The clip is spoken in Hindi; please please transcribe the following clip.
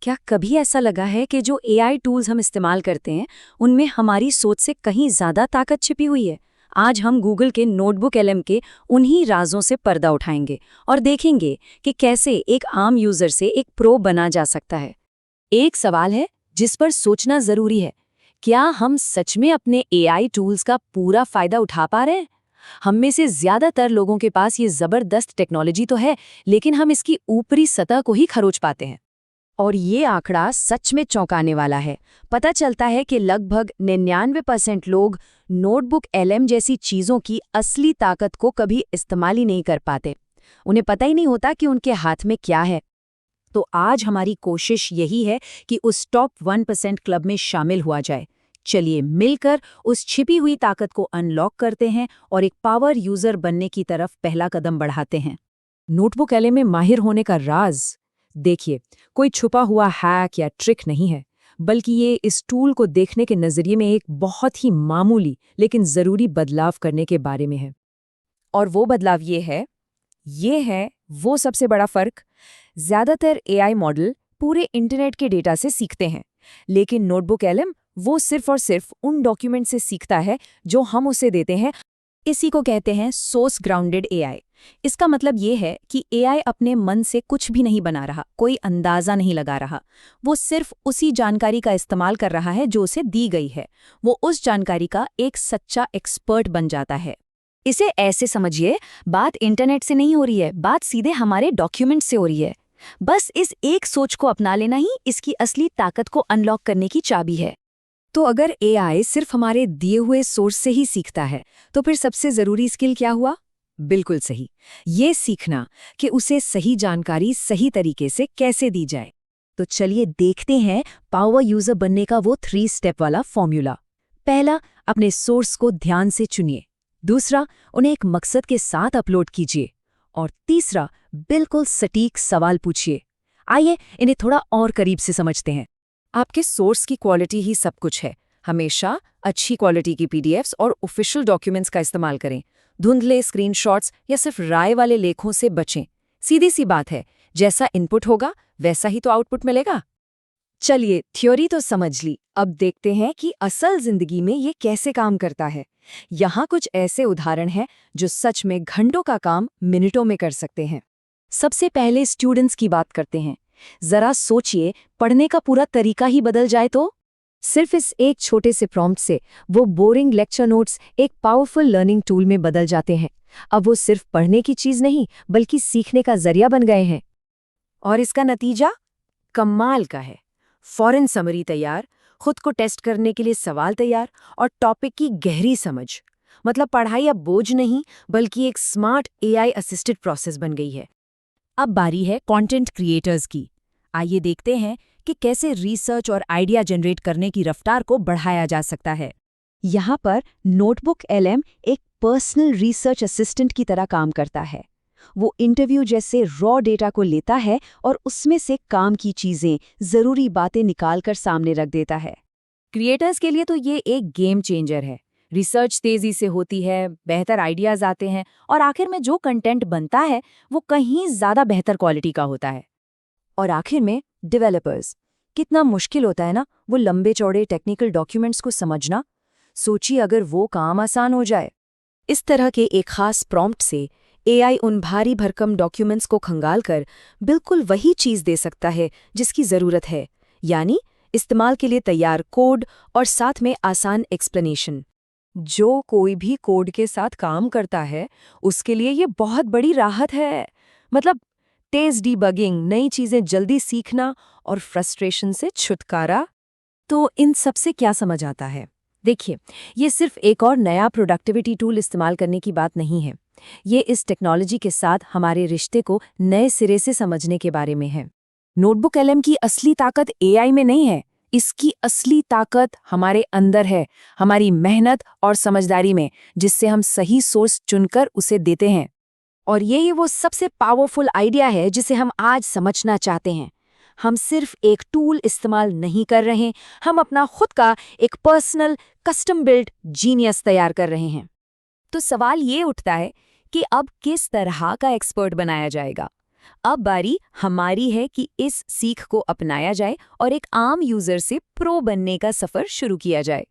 क्या कभी ऐसा लगा है कि जो एआई टूल्स हम इस्तेमाल करते हैं उनमें हमारी सोच से कहीं ज्यादा ताकत छिपी हुई है? आज हम गूगल के नोटबुक एलएम के उन्हीं राजों से पर्दा उठाएंगे और देखेंगे कि कैसे एक आम यूजर से एक प्रो बना जा सकता है। एक सवाल है जिस पर सोचना जरूरी है, क्या हम सच में अपने एआई टूल्स का पूरा फायदा उठा पा रहे हैं? हम में से ज्यादातर लोगों के पास ये जबरदस्त टेक्नोलॉजी तो है, लेकिन हम इसकी ऊपरी सतह को ही खरोच पाते हैं। और ये आंकड़ा सच में चौंकाने वाला है। पता चलता है कि लगभग 99% लोग नोटबुक एलएम जैसी चीजों की असली ताकत को कभी इस्तेमाल ही नहीं कर पाते। उन्हें पता ही नहीं होता कि उनके हाथ में क्या है। तो आज हमारी कोशिश यही है कि उस टॉप 1% क्लब में शामिल हुआ जाए। चलिए मिलकर उस छिपी हुई ताकत को अनलॉक करते हैं और एक पावर यूजर बनने की तरफ पहला कदम बढ़ाते हैं। नोटबुक एलएम में माहिर होने का राज देखिए, कोई छुपा हुआ हैक या ट्रिक नहीं है, बल्कि ये इस टूल को देखने के नजरिए में एक बहुत ही मामूली लेकिन जरूरी बदलाव करने के बारे में है। और वो बदलाव ये है वो सबसे बड़ा फर्क। ज्यादातर एआई मॉडल पूरे इंटरनेट के डेटा से सीखते हैं, लेकिन नोटबुक एलएम वो सिर्फ और सिर्फ उन डॉक्यूमेंट से सीखता है जो हम उसे देते हैं। इसी को कहते हैं सोर्स ग्राउंडेड एआई। इसका मतलब ये है कि एआई अपने मन से कुछ भी नहीं बना रहा, कोई अंदाजा नहीं लगा रहा। वो सिर्फ उसी जानकारी का इस्तेमाल कर रहा है जो उसे दी गई है। वो उस जानकारी का एक सच्चा एक्सपर्ट बन जाता है। इसे ऐसे समझिए, बात इंटरनेट से नहीं हो रही है, बात सीधे हमारे डॉक्यूमेंट से हो रही है। बस इस एक सोच को अपना लेना ही इसकी असली ताकत को अनलॉक करने की चाबी है। तो अगर एआई सिर्फ हमारे दिए हुए सोर्स से ही सीखता है, तो फिर सबसे जरूरी स्किल क्या हुआ? बिल्कुल सही, ये सीखना कि उसे सही जानकारी सही तरीके से कैसे दी जाए। तो चलिए देखते हैं पावर यूजर बनने का वो 3 स्टेप वाला फॉर्मूला। पहला, अपने सोर्स को ध्यान से चुनिए। दूसरा, उन्हें एक मकसद के साथ अपलोड कीजिए। और तीसरा, बिल्कुल सटीक सवाल पूछिए। आइए इन्हें थोड़ा और करीब से समझते हैं। आपके सोर्स की क्वालिटी ही सब कुछ है। हमेशा अच्छी क्वालिटी की पीडीएफ्स और ऑफिशियल डॉक्यूमेंट्स का इस्तेमाल करें। धुंधले स्क्रीनशॉट्स या सिर्फ राय वाले लेखों से बचें। सीधी सी बात है, जैसा इनपुट होगा वैसा ही तो आउटपुट मिलेगा। चलिए, थ्योरी तो समझ ली, अब देखते हैं कि असल जिंदगी में ये कैसे काम करता है। यहाँ कुछ ऐसे उदाहरण हैं जो सच में घंटों का काम मिनटों में कर सकते हैं। सबसे पहले स्टूडेंट्स की बात करते हैं। जरा सोचिए, पढ़ने का पूरा तरीका ही बदल जाए तो? सिर्फ इस एक छोटे से प्रॉम्प्ट से वो बोरिंग लेक्चर नोट्स एक पावरफुल लर्निंग टूल में बदल जाते हैं। अब वो सिर्फ पढ़ने की चीज नहीं, बल्कि सीखने का जरिया बन गए हैं। और इसका नतीजा कमाल का है। फौरन समरी तैयार, खुद को टेस्ट करने के लिए सवाल तैयार और टॉपिक की गहरी समझ। मतलब पढ़ाई अब बोझ नहीं, बल्कि एक स्मार्ट एआई असिस्टेड प्रोसेस बन गई है। अब बारी है कंटेंट क्रिएटर्स की। आइए देखते हैं कि कैसे रिसर्च और आइडिया जनरेट करने की रफ्तार को बढ़ाया जा सकता है। यहाँ पर नोटबुक एलएम एक पर्सनल रिसर्च असिस्टेंट की तरह काम करता है। वो इंटरव्यू जैसे रॉ डेटा को लेता है और उसमें से काम की चीजें, जरूरी बातें निकालकर सामने रख देता है। क्रिएटर्स के लिए तो ये एक गेम चेंजर है। रिसर्च तेजी से होती है, बेहतर आइडियाज आते हैं और आखिर में जो कंटेंट बनता है वो कहीं ज्यादा बेहतर क्वालिटी का होता है। और आखिर में डेवलपर्स, कितना मुश्किल होता है ना वो लंबे चौड़े टेक्निकल डॉक्यूमेंट्स को समझना। सोचिए अगर वो काम आसान हो जाए। इस तरह के एक खास प्रॉम्प्ट से एआई उन भारी भरकम डॉक्यूमेंट्स को खंगालकर बिल्कुल वही चीज दे सकता है जिसकी जरूरत है, यानी इस्तेमाल के लिए तैयार कोड और साथ में आसान एक्सप्लेनेशन। जो कोई भी कोड के साथ काम करता है उसके लिए ये बहुत बड़ी राहत है। मतलब तेज डीबगिंग, नई चीजें जल्दी सीखना और फ्रस्ट्रेशन से छुटकारा। तो इन सब से क्या समझ आता है? देखिए, ये सिर्फ एक और नया प्रोडक्टिविटी टूल इस्तेमाल करने की बात नहीं है। ये इस टेक्नोलॉजी के साथ हमारे रिश्ते को नए सिरे से समझने के बारे में है। नोटबुक एलएम की असली ताकत एआई में नहीं है, इसकी असली ताकत हमारे अंदर है, हमारी मेहनत और समझदारी में, जिससे हम सही सोर्स चुनकर उसे देते हैं। और यही वो सबसे पावरफुल आइडिया है जिसे हम आज समझना चाहते हैं। हम सिर्फ एक टूल इस्तेमाल नहीं कर रहे, हम अपना खुद का एक पर्सनल कस्टम बिल्ड जीनियस तैयार कर रहे हैं। तो सवाल ये उठता है कि अब किस तरह का एक्सपर्ट बनाया जाएगा? अब बारी हमारी है कि इस सीख को अपनाया जाए और एक आम यूजर से प्रो बनने का सफर शुरू किया जाए।